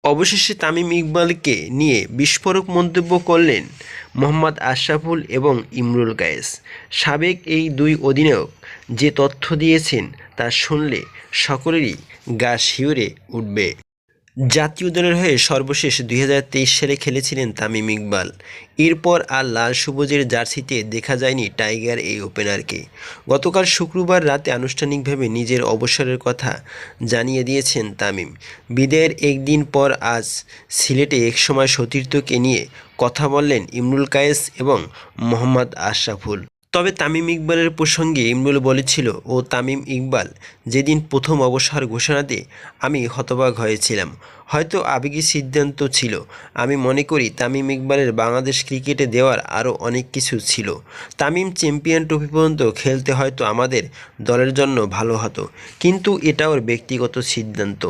অবশেষে তামিম ইকবালকে নিয়ে বিস্ফোরক মন্তব্য করলেন মোহাম্মদ আশরাফুল এবং ইমরুল কায়েস। সাবেক এই দুই অধিনায়ক যে তথ্য দিয়েছেন তা শুনলে সকলেরই গা শিউরে উঠবে। জাতীয় দলের হয়ে সর্বশেষ ২০২৩ সালে খেলেছিলেন তামিম ইকবাল। এরপর আর লাল সবুজের জার্সিতে দেখা যায়নি টাইগার এই ওপেনারকে। গতকাল শুক্রবার রাতে আনুষ্ঠানিকভাবে নিজের অবসরের কথা জানিয়ে দিয়েছেন তামিম। বিদায়ের একদিন পর আজ সিলেটে একসময় সতীর্থকে নিয়ে কথা বললেন ইমরুল কায়েস এবং মোহাম্মদ আশরাফুল। তবে তামিম ইকবালের প্রসঙ্গে ইমরুল বলেছিল, ও তামিম ইকবাল যেদিন প্রথম অবসর ঘোষণাতে আমি হতবাক হয়েছিলাম। হয়তো আবেগী সিদ্ধান্ত ছিল। আমি মনে করি তামিম ইকবালের বাংলাদেশ ক্রিকেটে দেওয়ার আরও অনেক কিছু ছিল। তামিম চ্যাম্পিয়ন ট্রফি পর্যন্ত খেলতে হয়তো আমাদের দলের জন্য ভালো হতো, কিন্তু এটা ওর ব্যক্তিগত সিদ্ধান্ত।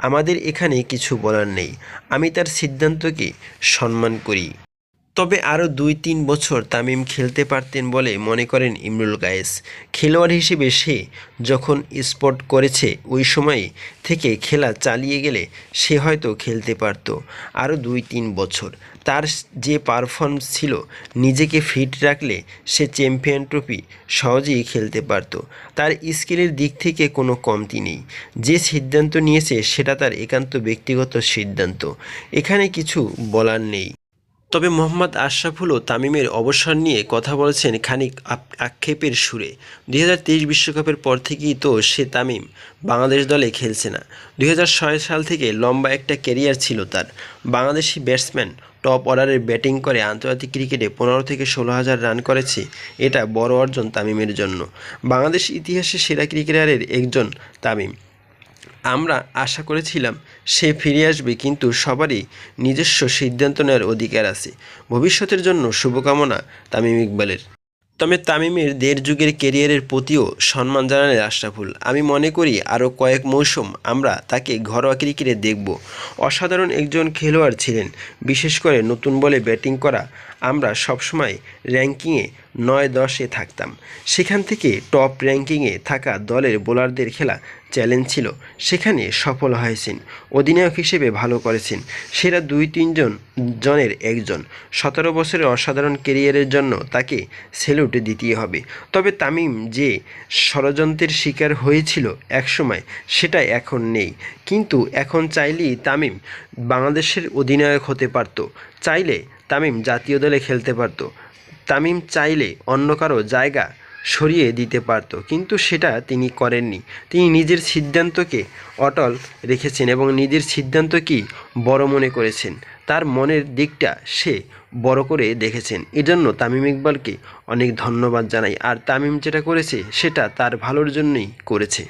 আমাদের এখানে কিছু বলার নেই। আমি তার সিদ্ধান্তকে সম্মান করি। তবে আরও ২-৩ বছর তামিম খেলতে পারতেন বলে মনে করেন ইমরুল কায়েস। খেলোয়াড় হিসেবে সে যখন স্পট করেছে ওই সময় থেকে খেলা চালিয়ে গেলে সে হয়তো খেলতে পারত আরও ২-৩ বছর। তার যে পারফরম্যান্স ছিল, নিজেকে ফিট রাখলে সে চ্যাম্পিয়ন ট্রফি সহজেই খেলতে পারত। তার স্কিলের দিক থেকে কোনো কমতি নেই। যে সিদ্ধান্ত নিয়েছে সেটা তার একান্ত ব্যক্তিগত সিদ্ধান্ত, এখানে কিছু বলার নেই। তবে মোহাম্মদ আশরাফুলও তামিমের অবসর নিয়ে কথা বলেছেন খানিক আক্ষেপের সুরে। ২০২৩ বিশ্বকাপের পর থেকেই তো তামিম বাংলাদেশ দলে খেলছে না। ২০০৬ সাল থেকে লম্বা একটা ক্যারিয়ার ছিল তার। বাংলাদেশি ব্যাটসম্যান টপ অর্ডারে ব্যাটিং করে আন্তর্জাতিক ক্রিকেটে ১৫ থেকে ১৬,০০০ রান করেছে। এটা বড় অর্জন তামিমের জন্য। বাংলাদেশ ইতিহাসে সেরা ক্রিকেটারের একজন তামিম। আমরা আশা করেছিলাম সে ফিরে আসবে, কিন্তু সবারই নিজস্ব সিদ্ধান্ত নেওয়ার অধিকার আছে। ভবিষ্যতের জন্য শুভকামনা তামিম ইকবালের। তবে তামিমের দেড় যুগের ক্যারিয়ারের প্রতিও সম্মান জানালেন আশরাফুল। আমি মনে করি আরও কয়েক মৌসুম আমরা তাকে ঘরোয়া ক্রিকেটে দেখব। অসাধারণ একজন খেলোয়াড় ছিলেন, বিশেষ করে নতুন বলে ব্যাটিং করা। আমরা সবসময় র্যাঙ্কিংয়ে ৯-১০-এ থাকতাম। সেখান থেকে টপ র্যাঙ্কিংয়ে থাকা দলের বোলারদের খেলা চ্যালেঞ্জ ছিল, সেখানে সফল হয়েছেন। অধিনায়ক হিসেবে ভালো করেছেন। সেরা ২-৩ জনের একজন। ১৭ বছরের অসাধারণ ক্যারিয়ারের জন্য তাকে স্যালুট দিতেই হবে। তবে তামিম যে ষড়যন্ত্রের শিকার হয়েছিল একসময়, সেটা এখন নেই। কিন্তু এখন চাইলেই তামিম বাংলাদেশের অধিনায়ক হতে পারত। চাইলে তামিম জাতীয় দলে খেলতে পারত। তামিম চাইলে অন্য কারো জায়গা সরিয়ে দিতে পারত, কিন্তু সেটা তিনি করেননি। তিনি নিজের সিদ্ধান্তকে অটল রেখেছেন এবং নিজের সিদ্ধান্তকেই বড় মনে করেছেন। তার মনের দিকটা সে বড় করে দেখেছেন। এজন্য তামিম ইকবালকে অনেক ধন্যবাদ জানাই। আর তামিম যেটা করেছে সেটা তার ভালোর জন্যই করেছে।